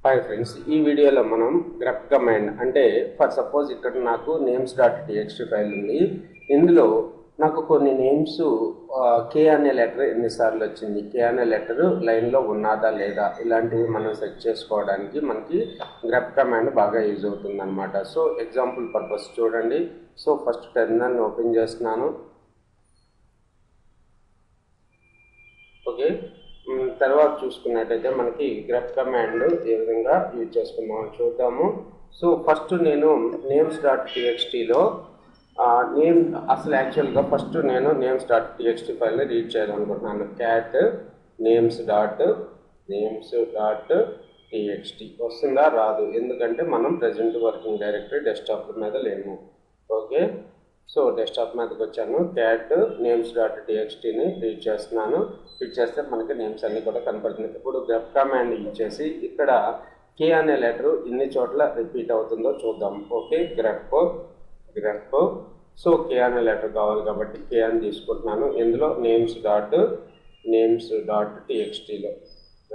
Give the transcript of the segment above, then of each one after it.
Hi friends, ఈ వీడియోలో మనం grep కమాండ్ అంటే ఫర్ సపోజ్ ఇక్కడ నాకు names.txt ఫైల్ ఉంది. ఇందులో నాకు కొన్ని నేమ్స్ k అనే లెటర్ ఎన్నిసార్లు వచ్చింది, k అనే లెటర్ లైన్లో ఉన్నదా లేదా ఇలాంటివి మనం సెట్ చేసుకోవడానికి మనకి grep కమాండ్ బాగా యూజ్ అవుతుంది అనమాట. సో ఎగ్జాంపుల్ పర్పస్ చూడండి. సో ఫస్ట్ టెర్మినల్ ఓపెన్ చేస్తున్నాను. ఓకే, తర్వాత చూసుకున్నట్టయితే మనకి grep కమాండ్ ఏ విధంగా యూజ్ చేసుకున్నామో చూద్దాము. సో ఫస్ట్ నేను నేమ్స్.txtలో నేమ్ అసలు యాక్చువల్గా ఫస్ట్ నేను నేమ్స్.txt ఫైల్ని రీడ్ చేయాలనుకుంటున్నాను. క్యాట్ నేమ్స్.txt వస్తుందా రాదు, ఎందుకంటే మనం ప్రజెంట్ వర్కింగ్ డైరెక్టరీ డెస్క్టాప్ మీద లేము. ఓకే, సో డెస్క్టాప్ మీదకి వచ్చాను. క్యాట్ నేమ్స్.txtని రీడ్ చేస్తున్నాను. రీడ్ చేస్తే మనకి నేమ్స్ అన్నీ కూడా కనపడుతుంది. ఇప్పుడు grep కమాండ్ ఇచ్చేసి ఇక్కడ k అనే లెటర్ ఇన్ని చోట్ల రిపీట్ అవుతుందో చూద్దాం. ఓకే, grep సో k అనే లెటర్ కావాలి కాబట్టి k అని తీసుకుంటున్నాను. ఇందులో నేమ్స్.txtలో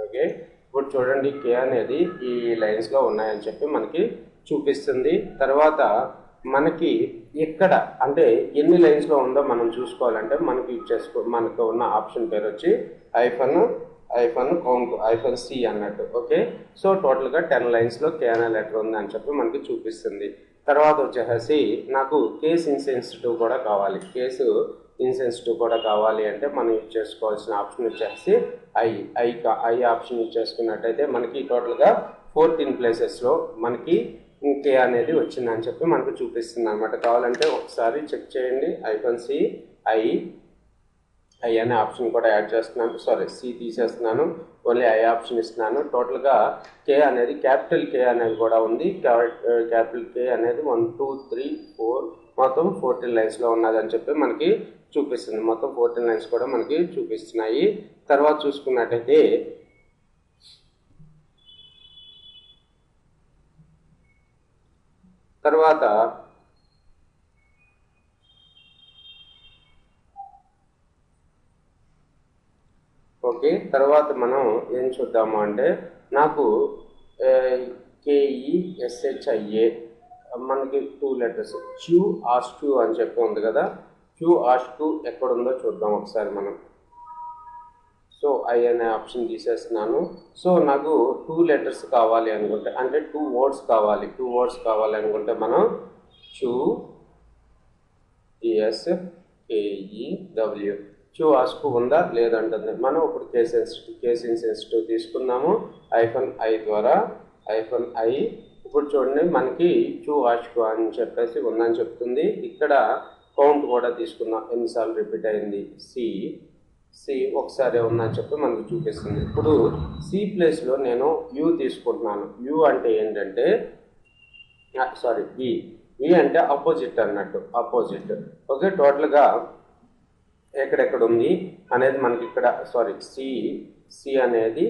ఓకే, ఇప్పుడు చూడండి k అనేది ఈ లైన్స్లో ఉన్నాయని చెప్పి మనకి చూపిస్తుంది. తర్వాత మనకి ఇక్కడ అంటే ఎన్ని లైన్స్లో ఉందో మనం చూసుకోవాలంటే మనకి మనకు ఉన్న ఆప్షన్ పేరు వచ్చి -c అన్నట్టు. ఓకే, సో టోటల్గా 10 లైన్స్లో k అనే లెటర్ ఉంది అని చెప్పి మనకి చూపిస్తుంది. తర్వాత వచ్చేసి నాకు కేస్ ఇన్సెన్సిటివ్ కూడా కావాలి. కేసు ఇన్సెన్సిటివ్ కూడా కావాలి అంటే మనం యూజ్ చేసుకోవాల్సిన ఆప్షన్ వచ్చేసి ఐ ఆప్షన్ యూజ్ చేసుకున్నట్టయితే మనకి టోటల్గా 14 ప్లేసెస్లో మనకి k అనేది వచ్చిందని చెప్పి మనకు చూపిస్తుంది అనమాట. కావాలంటే ఒకసారి చెక్ చేయండి. -c ఐ అనే ఆప్షన్ కూడా యాడ్ చేస్తున్నాను. సారీ, సి తీసేస్తున్నాను, ఓన్లీ ఐ ఆప్షన్ ఇస్తున్నాను. టోటల్గా k అనేది క్యాపిటల్ K అనేది కూడా ఉంది. క్యాపిటల్ K అనేది 1 2 3 4 మొత్తం 14 లైన్స్లో ఉన్నదని చెప్పి మనకి చూపిస్తుంది. మొత్తం 14 లైన్స్ కూడా మనకి చూపిస్తున్నాయి. తర్వాత చూసుకున్నట్టయితే తర్వాత మనం ఏం చూద్దాము అంటే నాకు KESHIA మనకి 2 లెటర్స్ QASK అని చెప్పి ఉంది కదా. QASK ఎక్కడ ఉందో చూద్దాం ఒకసారి మనం. సో ఐ అనే ఆప్షన్ తీసేస్తున్నాను. సో నాకు 2 లెటర్స్ కావాలి అనుకుంటే, అంటే 2 వర్డ్స్ కావాలి. 2 వర్డ్స్ కావాలి అనుకుంటే మనం QASK ఉందా లేదంటుంది. మనం ఇప్పుడు కేస్ ఇన్సెన్సిటివ్ తీసుకున్నాము. -i ద్వారా -i. ఇప్పుడు చూడండి మనకి QASK అని చెప్పేసి ఉందని చెప్తుంది. ఇక్కడ కౌంట్ కూడా తీసుకున్నాం, ఎన్నిసార్లు రిపీట్ అయింది. సి ఒకసారి ఉందని చెప్పి మనకు చూపిస్తుంది. ఇప్పుడు సి ప్లేస్లో నేను యూ తీసుకుంటున్నాను. యూ అంటే ఏంటంటే సారీ వి అంటే ఆపోజిట్ అన్నట్టు, ఆపోజిట్. ఓకే, టోటల్గా ఎక్కడెక్కడ ఉంది అనేది మనకి ఇక్కడ సారీ సి అనేది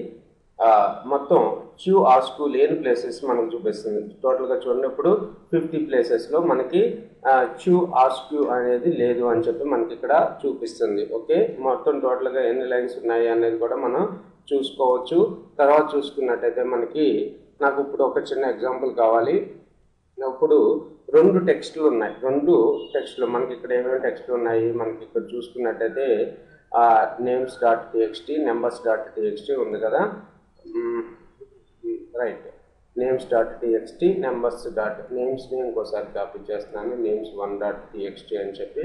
మొత్తం QASK లేని ప్లేసెస్ మనకు చూపిస్తుంది. టోటల్గా చూడండి, ఇప్పుడు 50 ప్లేసెస్లో మనకి QASK అనేది లేదు అని చెప్పి మనకి ఇక్కడ చూపిస్తుంది. ఓకే, మొత్తం టోటల్గా ఎన్ని లైన్స్ ఉన్నాయి అనేది కూడా మనం చూసుకోవచ్చు. తర్వాత చూసుకున్నట్టయితే నాకు ఇప్పుడు ఒక చిన్న ఎగ్జాంపుల్ కావాలి. ఇప్పుడు 2 టెక్స్ట్లు ఉన్నాయి. 2 టెక్స్ట్లు మనకి ఇక్కడ ఏమేమి టెక్స్ట్లు ఉన్నాయి మనకి ఇక్కడ చూసుకున్నట్టయితే names.txt numbers.txt ఉంది కదా. రైట్, names.txt నేమ్స్ని ఇంకోసారి కాపీ చేస్తున్నాను. names1.txt అని చెప్పి.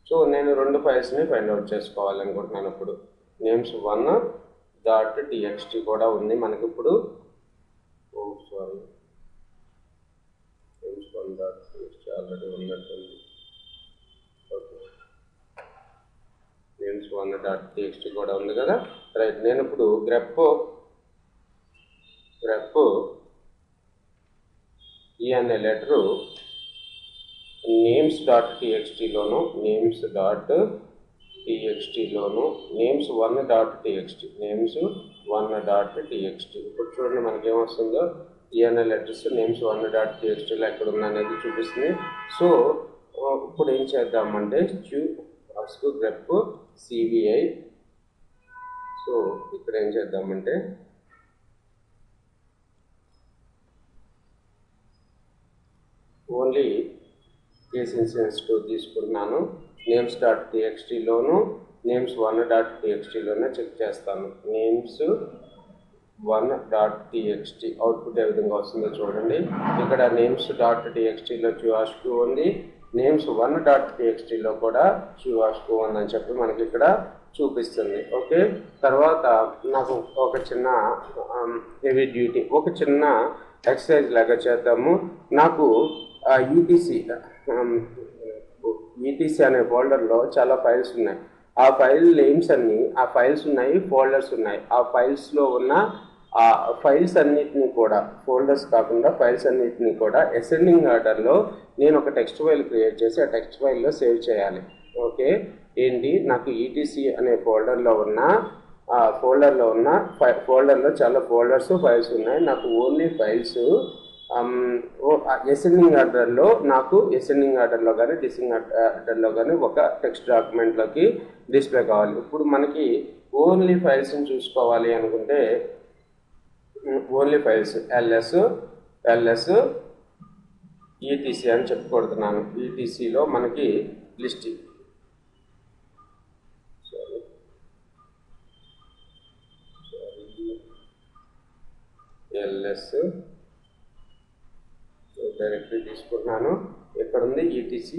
సో నేను 2 ఫైల్స్ని ఫైండ్ అవుట్ చేసుకోవాలనుకుంటున్నాను. ఇప్పుడు names1.txt కూడా ఉంది మనకి ఇప్పుడు. సారీ, names1.txt ఆల్రెడీ ఉన్నట్టుంది. ఓకే, names1.txt కూడా ఉంది కదా. రైట్, నేను ఇప్పుడు grep ఈ అనే లెటరు నేమ్స్.txtలోను నేమ్స్1.txt ఇప్పుడు చూడండి మనకి ఏమొస్తుందో. ENL అడ్రస్ names1.txt ఎక్కడ ఉంది అనేది చూపిస్తుంది. సో ఇప్పుడు ఏం చేద్దామంటే ఆస్క్ grep cvi. సో ఇక్కడ ఏం చేద్దామంటే ఓన్లీ కేస్ ఇన్స్టెన్స్2 తీసుకున్నాను. names.txtలోను names1.txtలోనే చెక్ చేస్తాను. names1.txt అవుట్పుట్ ఏ విధంగా వస్తుందో చూడండి. ఇక్కడ names.txtలో QASQ ఉంది, names1.txtలో కూడా QASQ ఉందని చెప్పి మనకి ఇక్కడ చూపిస్తుంది. ఓకే, తర్వాత నాకు ఒక చిన్న హెవీ డ్యూటీ, ఒక చిన్న ఎక్సర్సైజ్ లాగా చేద్దాము. నాకు ఈటీసీ అనే ఫోల్డర్లో చాలా ఫైల్స్ ఉన్నాయి. ఆ ఫైల్ నేమ్స్ అన్ని, ఆ ఫైల్స్ ఉన్నాయి, ఫోల్డర్స్ ఉన్నాయి. ఆ ఫైల్స్లో ఉన్న ఆ ఫైల్స్ అన్నిటినీ కూడా, ఫోల్డర్స్ కాకుండా ఫైల్స్ అన్నిటినీ కూడా అసెండింగ్ ఆర్డర్లో నేను ఒక టెక్స్ట్ ఫైల్ క్రియేట్ చేసి ఆ టెక్స్ట్ ఫైల్లో సేవ్ చేయాలి. ఓకే, ఏంటి, నాకు ఈటీసీ అనే ఫోల్డర్లో ఉన్న ఫోల్డర్లో చాలా ఫైల్స్ ఉన్నాయి. నాకు ఓన్లీ ఫైల్స్ అసెండింగ్ ఆర్డర్లో, నాకు అసెండింగ్ ఆర్డర్లో కానీ డిసెండింగ్ ఆర్డర్లో కానీ ఒక టెక్స్ట్ డాక్యుమెంట్లోకి డిస్ప్లే కావాలి. ఇప్పుడు మనకి ఓన్లీ ఫైల్స్ని చూసుకోవాలి అనుకుంటే ఓన్లీ ఫైల్స్ ls ఈటీసీ అని చెప్పుకొడుతున్నాను. ఈటీసీలో మనకి లిస్ట్ ls డైరెక్టరీ తీసుకుంటున్నాను. ఎక్కడ ఉంది, ఈటీసీ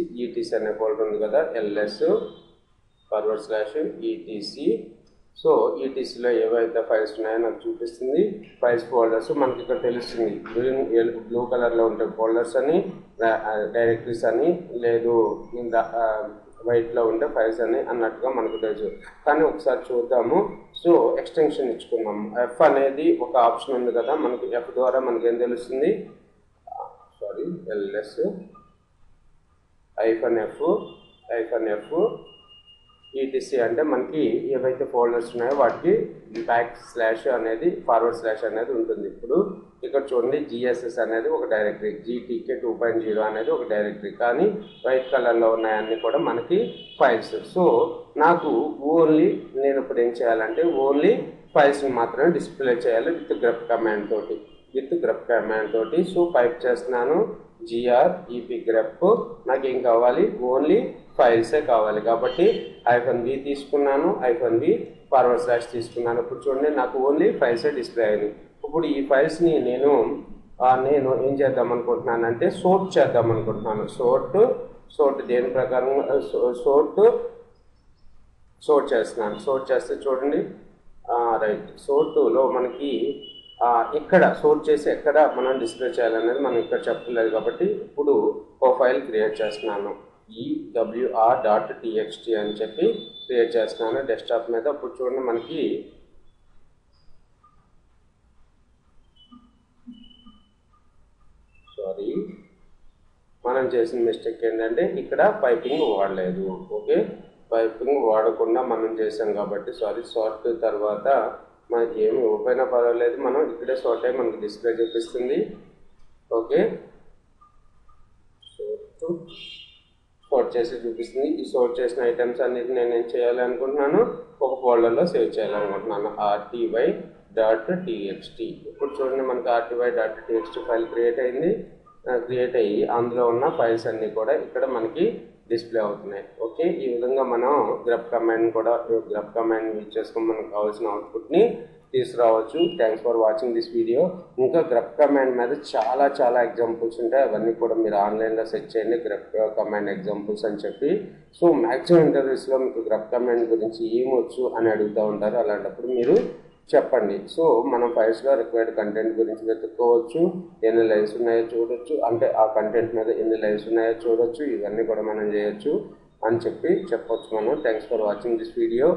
అనే ఫోల్డర్ ఉంది కదా, ls/etc. సో ఈటీసీలో ఏవైతే ఫైల్స్ ఉన్నాయో నాకు చూపిస్తుంది. ఫైల్స్ ఫోల్డర్స్ మనకి ఇక్కడ తెలుస్తుంది. బ్లూ కలర్లో ఉంటే ఫోల్డర్స్ అని, డైరెక్టరీస్ అని, లేదు వైట్లో ఉంటే ఫైల్స్ అని అన్నట్టుగా మనకు తెలుసు. కానీ ఒకసారి చూద్దాము. So extension ఇచ్చుకున్నాము. ఎఫ్ అనేది ఒక ఆప్షన్ ఉంది కదా, మనకి ఎఫ్ ద్వారా మనకి ఏం తెలుస్తుంది, ls-f ఈటీసీ అంటే మనకి ఏవైతే ఫోల్డర్స్ ఉన్నాయో వాటికి / అనేది / అనేది ఉంటుంది. ఇప్పుడు ఇక్కడ చూడండి, GSS అనేది ఒక డైరెక్టరీ, GTK 2.0 అనేది ఒక డైరెక్టరీ, కానీ వైట్ కలర్లో ఉన్నాయన్నీ కూడా మనకి ఫైల్స్. సో నాకు నేను ఇప్పుడు ఏం చేయాలంటే ఓన్లీ ఫైల్స్ని మాత్రమే డిస్ప్లే చేయాలి విత్ grep కమాండ్ తోటి. సో టైప్ చేస్తున్నాను grep. నాకు ఏం కావాలి, ఓన్లీ ఫైల్సే కావాలి కాబట్టి -v తీసుకున్నాను, -v / తీసుకున్నాను. ఇప్పుడు చూడండి, నాకు ఓన్లీ ఫైల్సే డిస్ప్లే అయ్యింది. ఇప్పుడు ఈ ఫైల్స్ని నేను ఏం చేద్దాం అనుకుంటున్నానంటే సోర్ట్ చేద్దాం అనుకుంటున్నాను. సోర్ట్ దేని ప్రకారం సోర్ట్ చేస్తున్నాను. సోర్ట్ చేస్తే చూడండి, రైట్, సోర్ట్లో మనకి ఇక్కడ సోర్ట్ చేసి ఎక్కడ మనం డిస్ప్లే చేయాలనేది మనం ఇక్కడ చెప్పలేదు కాబట్టి ఇప్పుడు ఒక ఫైల్ క్రియేట్ చేస్తున్నాను. ewr.txt అని చెప్పి క్రియేట్ చేస్తున్నాను డెస్క్టాప్ మీద. ఇప్పుడు చూడండి, మనకి మనం చేసిన మిస్టేక్ ఏంటంటే ఇక్కడ పైపింగ్ వాడలేదు. ఓకే, పైపింగ్ వాడకుండా మనం చేసాం కాబట్టి సార్ట్ తర్వాత మనకి ఏమి ఇవ్వకపోయినా పర్వాలేదు, మనం ఇక్కడే సార్ట్ అయ్యి మనకి డిస్ప్లే చూపిస్తుంది. ఓకే, సార్ట్ చేసి చూపిస్తుంది. ఈ సార్ట్ చేసిన ఐటమ్స్ అన్నిటి నేను ఏం చేయాలి అనుకుంటున్నాను, ఒక ఫోల్డర్లో సేవ్ చేయాలనుకుంటున్నాను, rty.txt. ఇప్పుడు చూడండి, మనకి rty.txt ఫైల్ క్రియేట్ అయ్యి అందులో ఉన్న ఫైల్స్ అన్నీ కూడా ఇక్కడ మనకి డిస్ప్లే అవుతున్నాయి. ఓకే, ఈ విధంగా మనం grep కమాండ్ యూజ్ చేసుకొని మనకు కావాల్సిన అవుట్పుట్ని తీసుకురావచ్చు. Thanks for watching this video. ఇంకా grep కమాండ్ మీద చాలా ఎగ్జాంపుల్స్ ఉంటాయి, అవన్నీ కూడా మీరు ఆన్లైన్లో సెర్చ్ చేయండి, grep కమాండ్ ఎగ్జాంపుల్స్ అని చెప్పి. సో మ్యాక్సిమం ఇంటర్వ్యూస్లో మీకు grep కమాండ్ గురించి ఏమొచ్చు అని అడుగుతూ ఉంటారు, అలాంటప్పుడు మీరు చెప్పండి. సో మనం ఫైల్స్లో రిక్వైర్డ్ కంటెంట్ గురించి వెతుక్కోవచ్చు, ఎన్ని లైన్స్ ఉన్నాయో చూడొచ్చు, అంటే ఆ కంటెంట్ మీద ఎన్ని లైన్స్ ఉన్నాయో చూడొచ్చు, ఇవన్నీ కూడా మనం చేయొచ్చు అని చెప్పి చెప్పొచ్చు మనం. Thanks for watching this video.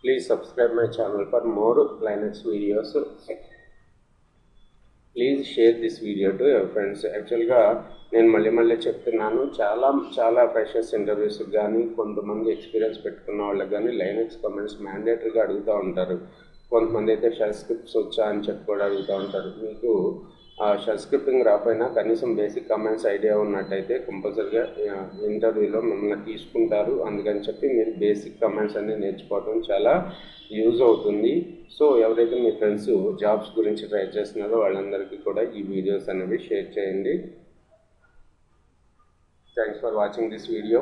Please subscribe my channel for more Linux videos. Please share this video to your friends. యాక్చువల్గా నేను మళ్ళీ చెప్తున్నాను, చాలా ఫ్రెషర్స్ ఇంటర్వ్యూస్కి కానీ కొంతమంది ఎక్స్పీరియన్స్ పెట్టుకున్న వాళ్ళకి కానీ లైనక్స్ కమెంట్స్ మ్యాండేటరీగా అడుగుతూ ఉంటారు. కొంతమంది అయితే షెల్ స్క్రిప్ట్స్ వచ్చా అని చెప్పి కూడా అడుగుతూ ఉంటారు. మీకు షెల్ స్క్రిప్టింగ్ రాకపోయినా కనీసం బేసిక్ కమెంట్స్ ఐడియా ఉన్నట్టయితే కంపల్సరీగా ఇంటర్వ్యూలో మిమ్మల్ని తీసుకుంటారు. అందుకని చెప్పి మీరు బేసిక్ కమెంట్స్ అన్నీ నేర్చుకోవడం చాలా యూజ్ అవుతుంది. సో ఎవరైతే మీ ఫ్రెండ్స్ జాబ్స్ గురించి ట్రై చేస్తున్నారో వాళ్ళందరికీ కూడా ఈ వీడియోస్ అనేవి షేర్ చేయండి. Thanks for watching this video.